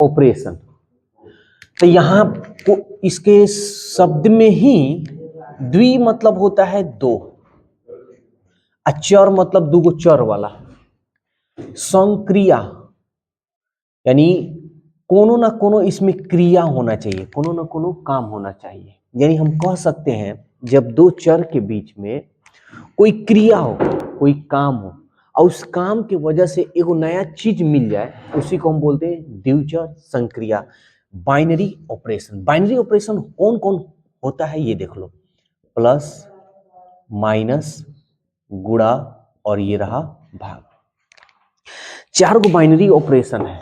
Operation. तो यहां को इसके शब्द में ही द्वि मतलब होता है दो, चर मतलब दो चर वाला। संक्रिया यानी कोनो ना कोनो इसमें क्रिया होना चाहिए, कोनो ना कोनो काम होना चाहिए। यानी हम कह सकते हैं जब दो चर के बीच में कोई क्रिया हो, कोई काम हो और उस काम की वजह से एगो नया चीज मिल जाए, उसी को हम बोलते हैं द्विचर संक्रिया, बाइनरी ऑपरेशन। बाइनरी ऑपरेशन कौन कौन होता है ये देख लो, प्लस माइनस गुणा और ये रहा भाग। चार को बाइनरी ऑपरेशन है।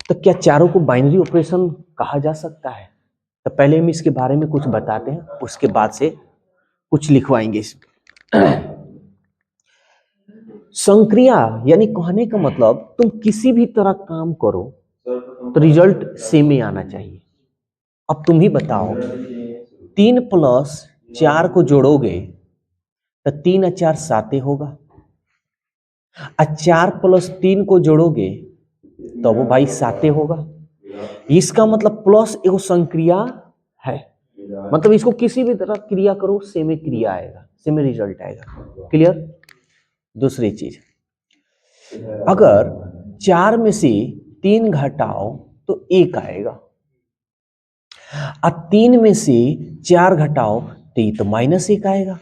तो क्या चारों को बाइनरी ऑपरेशन कहा जा सकता है? तो पहले हम इसके बारे में कुछ बताते हैं, उसके बाद से कुछ लिखवाएंगे इसमें। संक्रिया यानी कहने का मतलब तुम किसी भी तरह काम करो तो रिजल्ट सेम ही आना चाहिए। अब तुम ही बताओ, 3 + 4 को जोड़ोगे तो 3 और 4 7 होगा, और 4 + 3 को जोड़ोगे तो वो भाई 7 होगा। इसका मतलब प्लस एगो संक्रिया है, मतलब इसको किसी भी तरह क्रिया करो सेम क्रिया आएगा, सेम रिजल्ट आएगा। क्लियर? दूसरी चीज, अगर 4 में से 3 घटाओ तो 1 आएगा, और 3 में से 4 घटाओ तो ये तो -1 आएगा।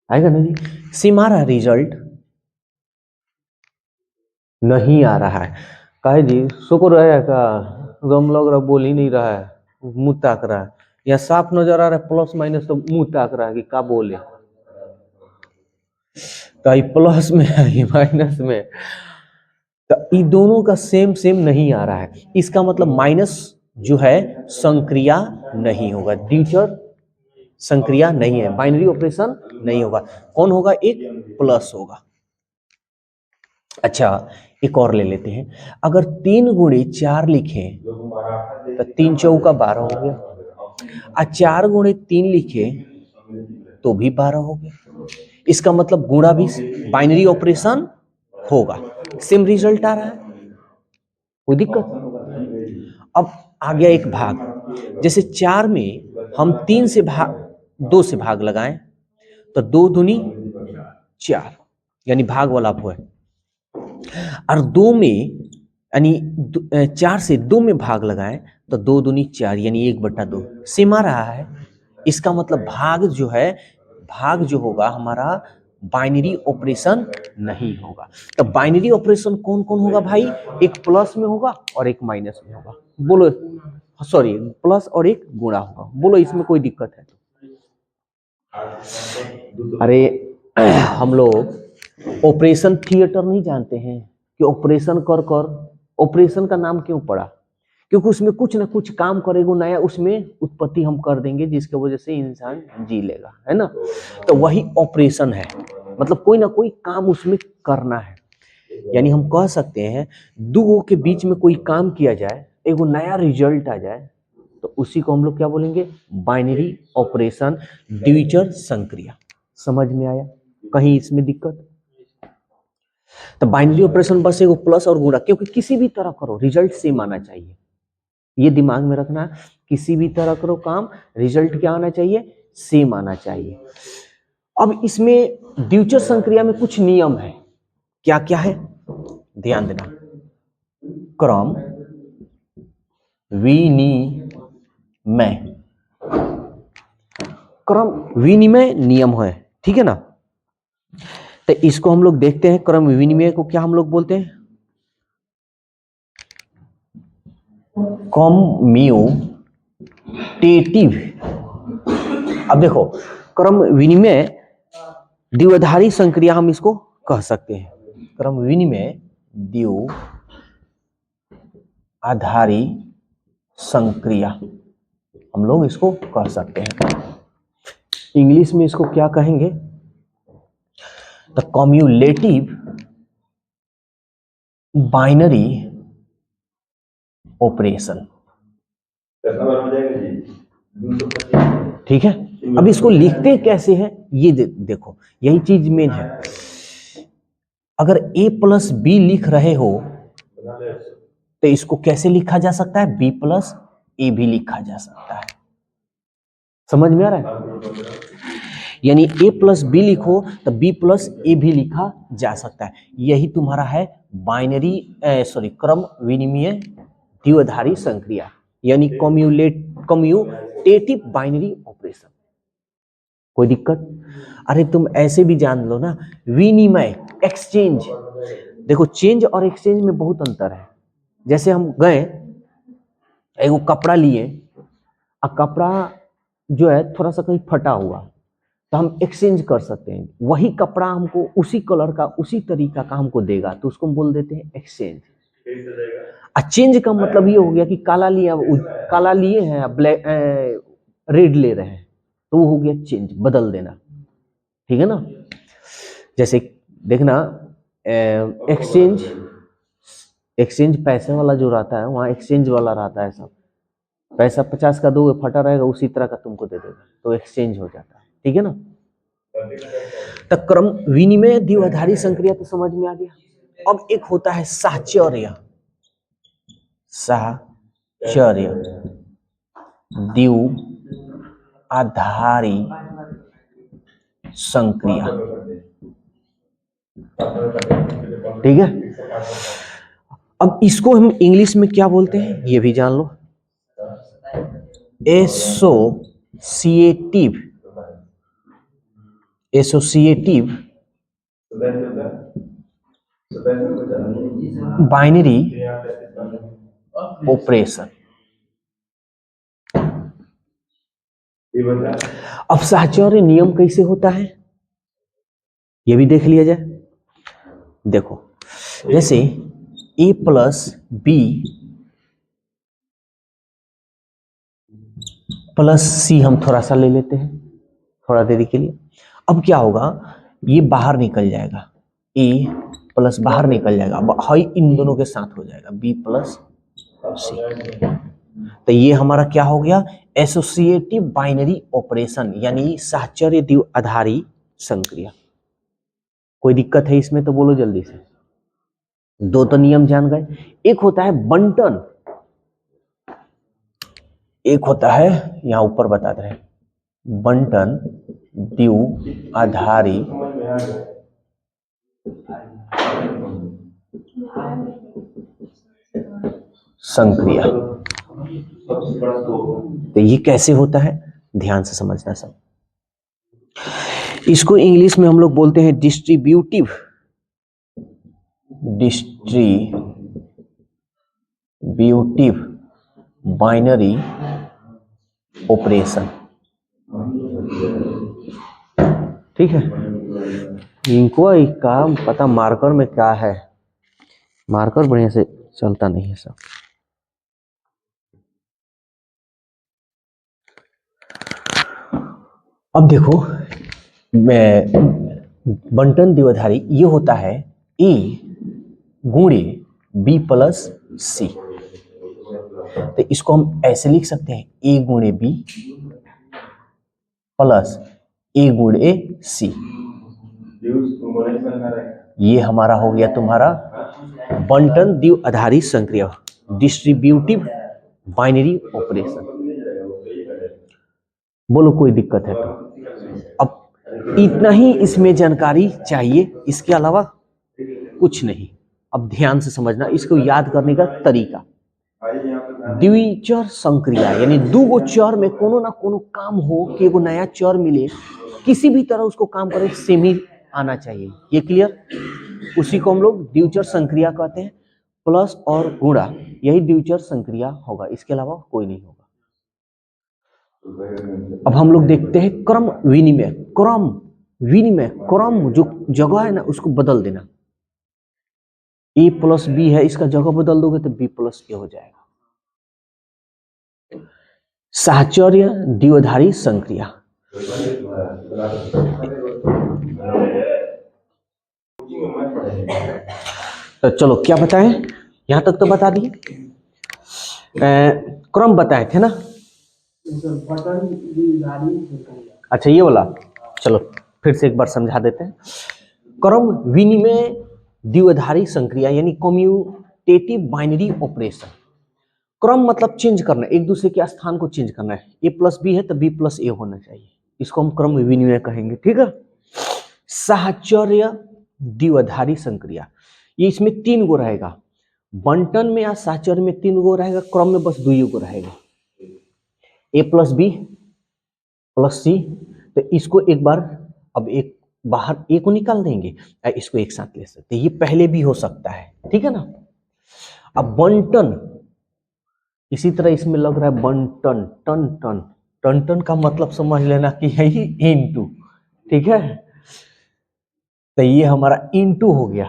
आएगा ना जी? सेम आ रहा है रिजल्ट? नहीं आ रहा है। काहे जी? शुक्र है का गम लग रहा, बोल ही नहीं रहा है, मुंह ताक रहा है। या साफ नजर आ रहा है प्लस माइनस, तो मुंह ताक रहा है कि क्या बोले, कहीं प्लस में है माइनस में। तो ये दोनों का सेम सेम नहीं आ रहा है, इसका मतलब माइनस जो है संक्रिया नहीं होगा, द्विचर संक्रिया नहीं है, बाइनरी ऑपरेशन नहीं होगा। कौन होगा? एक प्लस होगा। अच्छा, एक और ले लेते हैं। अगर 3 × 4 लिखे तो 3 चौका 12 हो गया, और 4 × 3 लिखे तो भी 12 हो गया। इसका मतलब गुणा भी बाइनरी ऑपरेशन होगा, सेम रिजल्ट आ रहा है, कोई दिक्कत? अब आ गया एक भाग। जैसे 4 में हम 3 से भाग 2 से भाग लगाएं तो 2 दूनी 4 यानी भाग वाला वो है, और 2 में यानी 4 से 2 में भाग लगाएं तो 2 दूनी 4 यानी 1/2 सेम आ रहा है। इसका मतलब भाग जो है, भाग जो होगा हमारा बाइनरी ऑपरेशन नहीं होगा। तो बाइनरी ऑपरेशन कौन कौन होगा भाई? एक प्लस में होगा और एक माइनस में होगा। बोलो, सॉरी, प्लस और एक गुणा होगा। बोलो इसमें कोई दिक्कत है? अरे हम लोग ऑपरेशन थिएटर नहीं जानते हैं कि ऑपरेशन कर कर ऑपरेशन का नाम क्यों पड़ा? क्योंकि उसमें कुछ ना कुछ काम करेगा नया, उसमें उत्पत्ति हम कर देंगे जिसके वजह से इंसान जी लेगा, है ना? तो वही ऑपरेशन है, मतलब कोई ना कोई काम उसमें करना है। यानी हम कह सकते हैं दो के बीच में कोई काम किया जाए, एगो नया रिजल्ट आ जाए, तो उसी को हम लोग क्या बोलेंगे? बाइनरी ऑपरेशन, द्विचर संक्रिया। समझ में आया? कहीं इसमें दिक्कत? तो बाइनरी ऑपरेशन बस एगो प्लस और गुणा, क्योंकि किसी भी तरह करो रिजल्ट सेम आना चाहिए, ये दिमाग में रखना है। किसी भी तरह करो काम, रिजल्ट क्या आना चाहिए? सेम आना चाहिए। अब इसमें द्विचर संक्रिया में कुछ नियम है। क्या क्या है? ध्यान देना। क्रम विनिमय, क्रम विनिमय नियम है, ठीक है ना? तो इसको हम लोग देखते हैं, क्रम विनिमय को क्या हम लोग बोलते हैं? कम्यूटेटिव। अब देखो, क्रम विनिमय द्विआधारी संक्रिया हम इसको कह सकते हैं। क्रम विनिमय द्विआधारी संक्रिया हम लोग इसको कह सकते हैं। इंग्लिश में इसको क्या कहेंगे? The cumulative binary operation. ठीक है, अब इसको लिखते कैसे हैं ये देखो, यही चीज मेन है। अगर a + b लिख रहे हो तो इसको कैसे लिखा जा सकता है? बी प्लस ए भी लिखा जा सकता है। समझ में आ रहा है? यानी ए प्लस बी लिखो तो बी प्लस ए भी लिखा जा सकता है। यही तुम्हारा है बाइनरी क्रम विनिमय द्विआधारी संक्रिया, यानी कम्यूटेटिव बाइनरी ऑपरेशन। कोई दिक्कत? अरे तुम ऐसे भी जान लो ना, विनिमय एक्सचेंज। देखो चेंज और एक्सचेंज में बहुत अंतर है। जैसे हम गए एगो कपड़ा लिए, और कपड़ा जो है थोड़ा सा कहीं फटा हुआ, तो हम एक्सचेंज कर सकते हैं। वही कपड़ा हमको उसी कलर का उसी तरीका का हमको देगा, तो उसको हम बोल देते हैं एक्सचेंज। चेंज का मतलब ये हो गया कि काला लिए हैं, ब्लैक रेड ले रहे हैं, तो वो हो गया चेंज, बदल देना। ठीक है ना? जैसे देखना एक्सचेंज पैसे वाला जो रहता है, वहाँ एक्सचेंज वाला रहता है। सब पैसा 50 का दोगे, फटा रहेगा उसी तरह का तुमको दे देगा, तो एक्सचेंज हो जाता है। ठीक है ना? तो क्रम विनिमय द्विआधारी संक्रिया तो समझ में आ गया। अब एक होता है साहचर्य द्विआधारी संक्रिया। ठीक है? अब इसको हम इंग्लिश में क्या बोलते हैं ये भी जान लो। Associative binary operation. अब साहचर्य नियम कैसे होता है ये भी देख लिया जाए। देखो जैसे ए प्लस बी प्लस सी हम थोड़ा सा ले लेते हैं थोड़ा देरी के लिए। अब क्या होगा, ये बाहर निकल जाएगा, ए प्लस बाहर निकल जाएगा, अब हाई इन दोनों के साथ हो जाएगा बी प्लस सी। तो ये हमारा क्या हो गया, एसोसिएटिव बाइनरी ऑपरेशन, यानी साहचर्य द्विआधारी संक्रिया। कोई दिक्कत है इसमें तो बोलो जल्दी से। दो तो नियम जान गए। एक होता है बंटन, एक होता है यहां ऊपर बता रहे हैं बंटन द्विआधारी संक्रिया। तो ये कैसे होता है ध्यान से समझना सब। इसको इंग्लिश में हम लोग बोलते हैं डिस्ट्रीब्यूटिव बाइनरी ऑपरेशन। ठीक है? इनको एक काम पता मार्कर में क्या है, मार्कर बढ़िया से चलता नहीं है सब। अब देखो बंटन द्विआधारी ये होता है ए गुणे बी प्लस सी। तो इसको हम ऐसे लिख सकते हैं ए गुणे बी प्लस ए गुणे सी। ये हमारा हो गया तुम्हारा बंटन द्विआधारी संक्रिया, डिस्ट्रीब्यूटिव बाइनरी ऑपरेशन। बोलो कोई दिक्कत है तो? अब इतना ही इसमें जानकारी चाहिए, इसके अलावा कुछ नहीं। अब ध्यान से समझना, इसको याद करने का तरीका। द्विचर संक्रिया यानी दो चर में कोनो ना कोनो काम हो कि एगो नया चर मिले, किसी भी तरह उसको काम करे सेम ही आना चाहिए। ये क्लियर? उसी को हम लोग द्विचर संक्रिया कहते हैं। प्लस और गुणा यही द्विचर संक्रिया होगा, इसके अलावा कोई नहीं होगा। अब हम लोग देखते हैं क्रम विनिमय। क्रम जो जगह है ना उसको बदल देना। ए प्लस बी है, इसका जगह बदल दोगे तो बी प्लस ए हो जाएगा। साहचर्य द्विआधारी संक्रिया। तो चलो क्या बताएं, यहां तक तो बता दिए। क्रम बताए थे ना? अच्छा ये वाला, चलो फिर से एक बार समझा देते हैं। क्रम विनिमय द्विआधारी संक्रिया यानी कम्यूटेटिव बाइनरी ऑपरेशन। क्रम मतलब चेंज करना, एक दूसरे के स्थान को चेंज करना है। a प्लस बी है तो b प्लस ए होना चाहिए, इसको हम क्रम विनिमय कहेंगे, ठीक है। साहचर्य द्विआधारी संक्रिया, ये इसमें 3 गो रहेगा, बंटन में या साहचर्य में 3 गो रहेगा, क्रम में बस 2 गो रहेगा, a प्लस बी प्लस सी। तो इसको एक बार, अब एक बाहर ए को निकाल देंगे, इसको एक साथ ले सकते हैं, ये पहले भी हो सकता है, ठीक है ना। अब बंटन, इसी तरह इसमें लग रहा है बंटन, टन टन, टन टन का मतलब समझ लेना कि है ही इनटू, ठीक है। तो ये हमारा इनटू हो गया।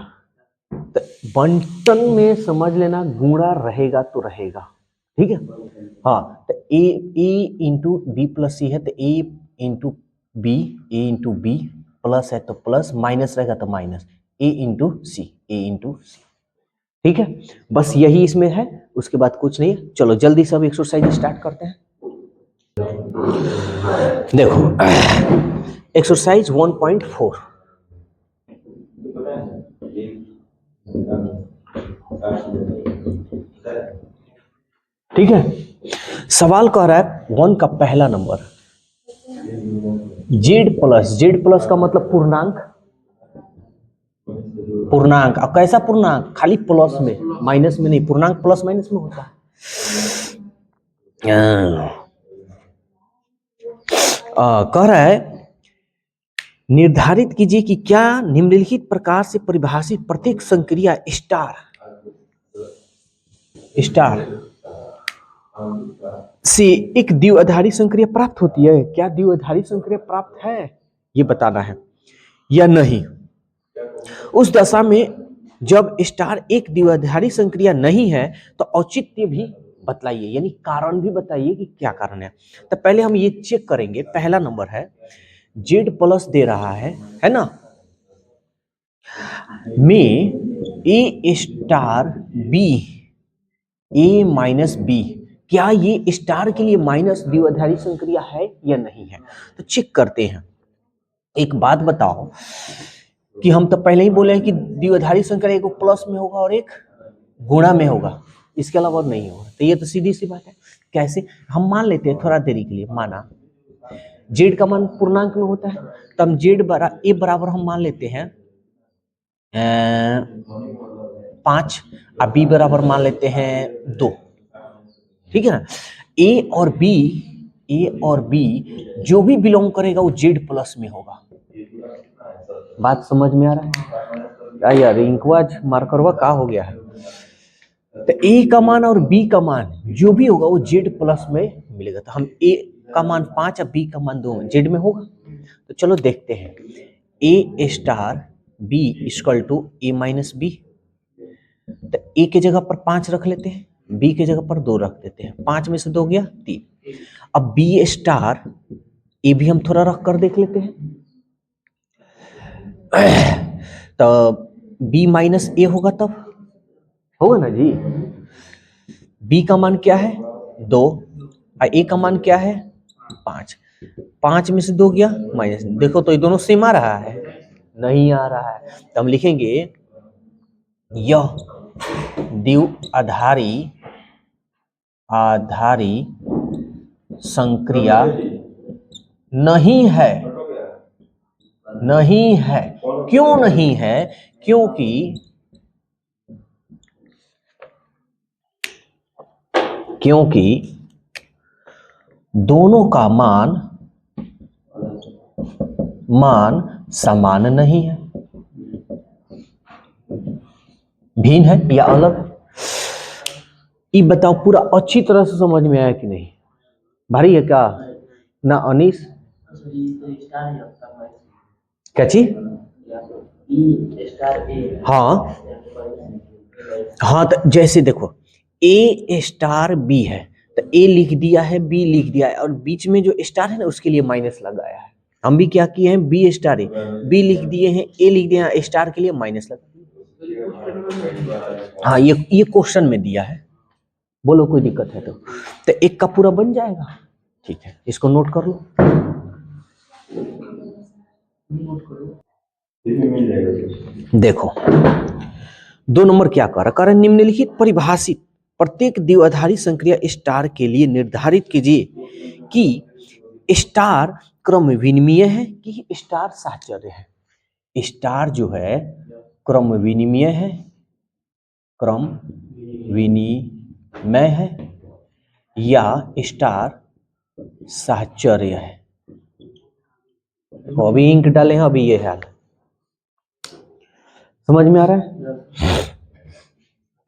तो बंटन में समझ लेना गुणा रहेगा तो रहेगा, ठीक है। हाँ, तो ए इंटू बी प्लस सी है, तो ए इंटू बी, ए इंटू बी प्लस है तो प्लस, माइनस रहेगा तो माइनस, ए इंटू सी, ए इंटू सी, ठीक है। बस यही इसमें है, उसके बाद कुछ नहीं है। चलो जल्दी से अब एक्सरसाइज स्टार्ट करते हैं। देखो एक्सरसाइज 1.4, ठीक है। सवाल कह रहा है 1 का पहला number, Z plus, Z plus का मतलब पूर्णांक, पूर्णांक। अब कैसा पूर्णांक, खाली प्लस में, माइनस में नहीं, पूर्णांक प्लस माइनस में होता है। कह रहा है निर्धारित कीजिए कि क्या निम्नलिखित प्रकार से परिभाषित प्रत्येक संक्रिया स्टार से एक द्विआधारी संक्रिया प्राप्त होती है। क्या द्विआधारी संक्रिया प्राप्त है ये बताना है या नहीं। उस दशा में जब स्टार एक द्विआधारी संक्रिया नहीं है तो औचित्य भी बतलाइए, यानी कारण भी बताइए कि क्या कारण है। तो पहले हम ये चेक करेंगे, पहला नंबर है जेड प्लस दे रहा है ना, में ए स्टार बी, ए माइनस बी, क्या ये स्टार के लिए माइनस द्विआधारी संक्रिया है या नहीं है। तो चेक करते हैं। एक बात बताओ कि हम तो पहले ही बोले हैं कि द्विआधारी संक्रिया एक प्लस में होगा और एक गुणा में होगा, इसके अलावा नहीं होगा। तो ये तो सीधी सी बात है। कैसे, हम मान लेते हैं थोड़ा देरी के लिए, माना जेड का मान पूर्णांक में होता है, तो हम जेड ए बराबर हम मान लेते हैं 5 और बी बराबर मान लेते हैं 2, ठीक है ना। ए और बी जो भी बिलोंग करेगा वो जेड प्लस में होगा। बात समझ में आ रहा है यार, इंकवाज मार्करवा का हो गया है। तो ए का मान और बी का मान जो भी होगा वो जेड प्लस में मिलेगा। तो हम ए का मान 5 और बी का मान 2 जेड में होगा। तो चलो देखते हैं, A star B equal to A minus B. तो ए के जगह पर 5 रख लेते हैं, बी के जगह पर 2 रख देते हैं, 5 में से 2 गया 3। अब बी स्टार ए भी हम थोड़ा रख कर देख लेते हैं। तो बी माइनस ए होगा, तब होगा ना जी। बी का मान क्या है 2 और ए का मान क्या है 5, 5 में से 2 गया माइनस। देखो तो ये दोनों सेम आ रहा है, नहीं आ रहा है। तो हम लिखेंगे यह द्विआधारी संक्रिया नहीं है। क्यों नहीं है, क्योंकि दोनों का मान समान नहीं है, भिन्न है या अलग। ये बताओ पूरा अच्छी तरह से समझ में आया कि नहीं, भारी है क्या ना अनीस। क्या चीज, हाँ तो जैसे देखो ए स्टार बी है, तो ए लिख दिया है बी लिख दिया है, और बीच में जो स्टार है ना उसके लिए माइनस लगाया है। हम भी क्या किए हैं, बी स्टार ए, बी लिख दिए हैं ए लिख दिया है, स्टार के लिए माइनस लगा दिया। हाँ ये क्वेश्चन में दिया है, बोलो कोई दिक्कत है तो एक का पूरा बन जाएगा। ठीक है, इसको नोट कर लो। देखो 2 नंबर क्या कह रहा है, निम्नलिखित परिभाषित प्रत्येक द्विआधारी संक्रिया स्टार के लिए निर्धारित कीजिए कि स्टार क्रम विनिमय है कि स्टार साहचर्य है। स्टार जो है क्रम विनिमय है, क्रम विनिमय है या स्टार साहचर्य है। तो अभी इंक डाले हैं, अभी ये हाल समझ में आ रहा है।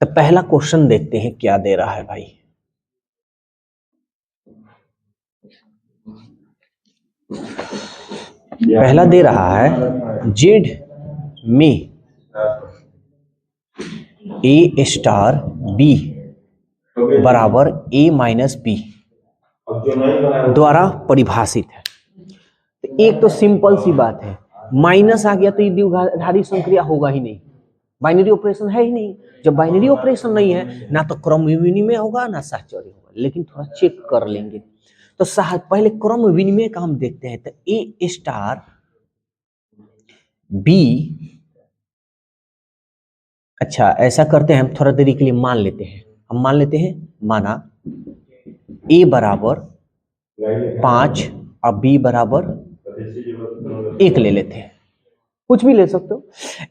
तो पहला क्वेश्चन देखते हैं क्या दे रहा है भाई। पहला दे रहा है जेड में ए स्टार बी बराबर ए माइनस बी द्वारा परिभाषित है। तो एक तो सिंपल सी बात है, माइनस आ गया तो ये द्विआधारी संक्रिया होगा ही नहीं, बाइनरी ऑपरेशन है ही नहीं। जब बाइनरी ऑपरेशन नहीं है ना तो क्रम विनिमय होगा ना साहचर्य होगा। लेकिन थोड़ा चेक कर लेंगे तो पहले क्रम विनिमय का हम देखते हैं। तो ए स्टार बी, अच्छा ऐसा करते हैं हम थोड़ा देरी के लिए मान लेते हैं। हम मान लेते हैं, माना ए बराबर 5 और बी बराबर 1 ले लेते हैं, कुछ भी ले सकते हो।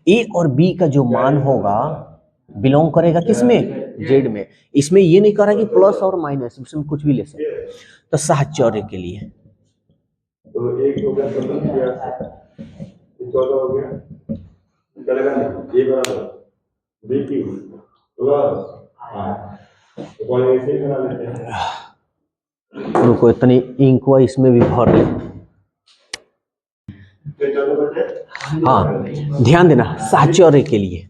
ए और बी का जो मान होगा बिलोंग करेगा किसमें, जेड में। इसमें ये नहीं करा कि प्लस और माइनस, इसमें कुछ भी ले सकते हो। तो साहचर्य के लिए तो एक हो गया, 14 हो गया, चलेगा नहीं, ए बराबर बी की प्लस, तो ऐसे ही बना लेते हैं। रुको इतनी इंक हुआ, इसमें भी भर ले। हाँ ध्यान देना, साहचर्य के लिए।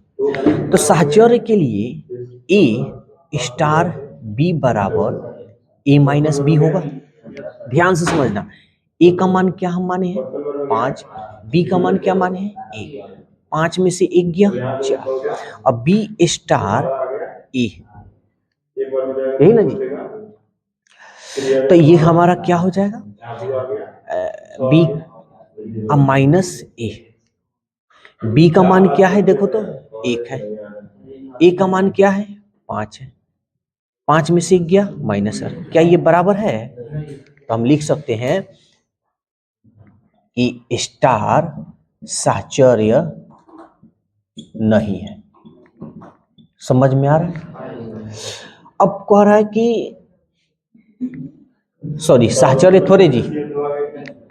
तो साहचर्य के लिए ए स्टार बी बराबर ए माइनस बी होगा। ध्यान से समझना, ए का मान क्या हम माने हैं 5, बी का मान क्या माने हैं 1। 5 में से 1 गया 4। अब बी स्टार ए, यही ना जी। तो ये हमारा क्या हो जाएगा, बी माइनस ए। बी का मान क्या है देखो तो 1 है, ए का मान क्या है 5 है। 5 में से 1 गया माइनस है। क्या ये बराबर है? तो हम लिख सकते हैं कि स्टार साहचर्य नहीं है। समझ में आ रहा है? अब कह रहा है कि सॉरी साहचर्य थोड़े जी,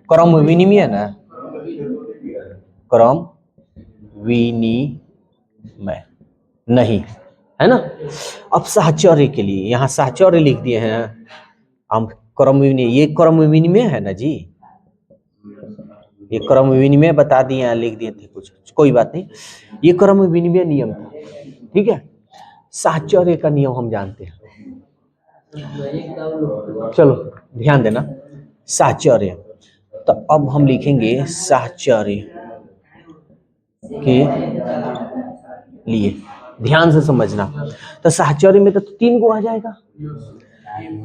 क्रम विनिमय ना, क्रम विनिमय नहीं है ना। अब साहचर्य के लिए यहाँ साहचर्य लिख दिए हैं हम, क्रम विनिमय, ये क्रम विनिमय है ना जी, ये क्रम विनिमय बता दिए, लिख दिए थे कुछ, कोई बात नहीं, ये क्रम विनिमय नियम था। ठीक है, साहचर्य का नियम हम जानते हैं। चलो ध्यान देना, साहचर्य। तो अब हम लिखेंगे साहचर्य के लिए, ध्यान से समझना। तो साहचर्य में तो 3 को आ जाएगा।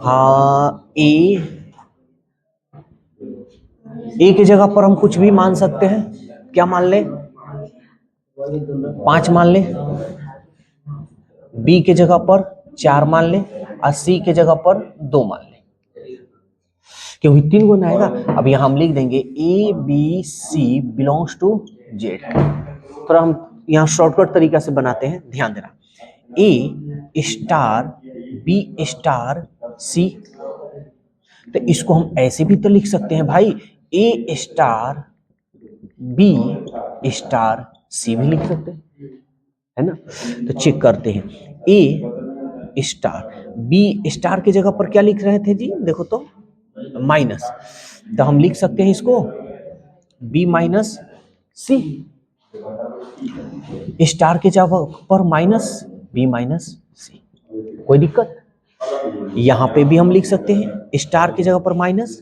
हाँ ए की जगह पर हम कुछ भी मान सकते हैं। क्या मान ले, 5 मान ले। बी के जगह पर 4 मान ले और सी के जगह पर 2 मान ले, क्योंकि 3 गुना आएगा। अब यहां हम लिख देंगे A B C belongs to Z. थोड़ा हम यहां शॉर्टकट तरीका से बनाते हैं, ध्यान देना। ए स्टार बी स्टार सी, तो इसको हम ऐसे भी तो लिख सकते हैं भाई, ए स्टार बी स्टार सी भी लिख सकते हैं, है ना। तो चेक करते हैं, ए स्टार बी स्टार की जगह पर क्या लिख रहे थे जी, देखो तो माइनस, तो हम लिख सकते हैं इसको बी माइनस सी। स्टार के जगह पर माइनस, बी माइनस सी, कोई दिक्कत। यहां पे भी हम लिख सकते हैं स्टार की जगह पर माइनस,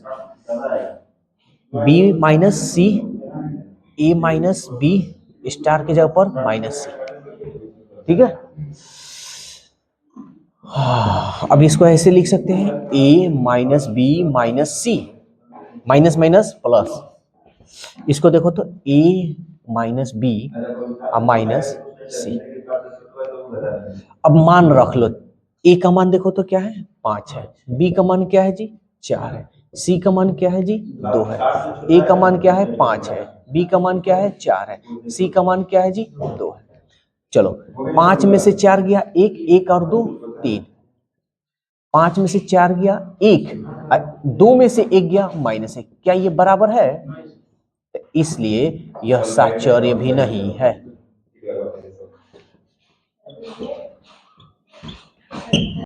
बी माइनस सी, ए माइनस बी, स्टार की जगह पर माइनस सी। ठीक है, अब इसको ऐसे लिख सकते हैं ए माइनस बी माइनस सी, माइनस माइनस प्लस। इसको देखो तो ए माइनस बी और माइनस सी, अब मान रख लो, ए का मान देखो तो क्या है 5 है, बी का मान क्या है जी 4 है, सी का मान क्या है जी 2 है, ए का मान क्या है 5 है, बी का मान क्या है 4 है, सी का मान क्या है जी 2 है। चलो 5 में से 4 गया एक, एक और 2 3, 5 में से 4 गया एक, 2 में से 1 गया -1, क्या ये बराबर है? इसलिए यह साचर्य भी नहीं है।